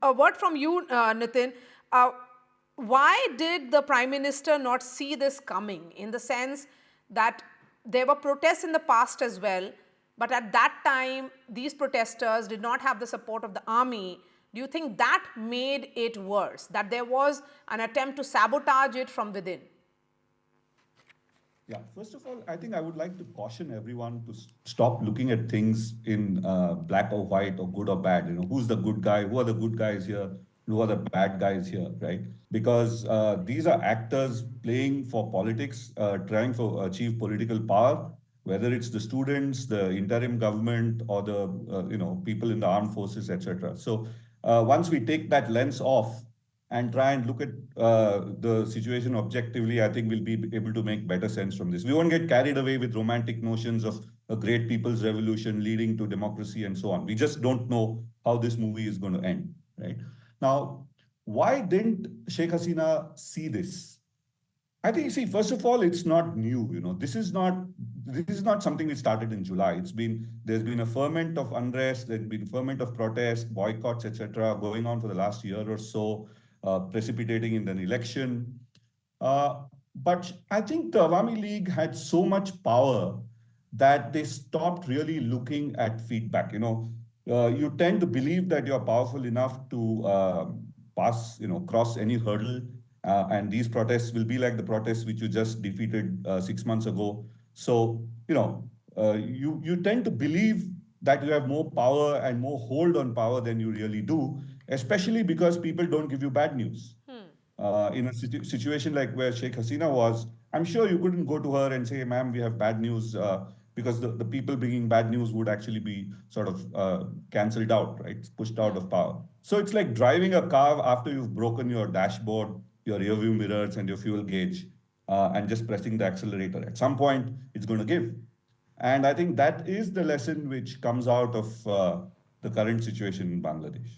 A word from you, Nitin. Uh, why did the Prime Minister not see this coming? In the sense that there were protests in the past as well, but at that time, these protesters did not have the support of the army. Do you think that made it worse? That there was an attempt to sabotage it from within? Yeah, first of all, I think I would like to caution everyone to stop looking at things in black or white or good or bad. You know, who's the good guy? Who are the good guys here? Who are the bad guys here? Right? Because these are actors playing for politics, trying to achieve political power. Whether it's the students, the interim government, or the people in the armed forces, etc. So once we take that lens off and try and look at the situation objectively, I think we'll be able to make better sense from this. We won't get carried away with romantic notions of a great people's revolution leading to democracy and so on. We just don't know how this movie is going to end, right? Now, why didn't Sheikh Hasina see this? I think, see, first of all, it's not new. You know, this is not something we started in July. There's been a ferment of unrest, there's been ferment of protest, boycotts, etc., going on for the last year or so, precipitating in an election. Uh, but I think the Awami League had so much power that they stopped really looking at feedback. You tend to believe that you're powerful enough to cross any hurdle. And these protests will be like the protests which you just defeated 6 months ago. So, you tend to believe that you have more power and more hold on power than you really do, especially because people don't give you bad news. In a situation like where Sheikh Hasina was, I'm sure you couldn't go to her and say, ma'am, we have bad news, because the people bringing bad news would actually be sort of cancelled out, right? Pushed out of power. So it's like driving a car after you've broken your dashboard, your rear view mirrors, and your fuel gauge, and just pressing the accelerator. At some point, it's going to give. And I think that is the lesson which comes out of the current situation in Bangladesh.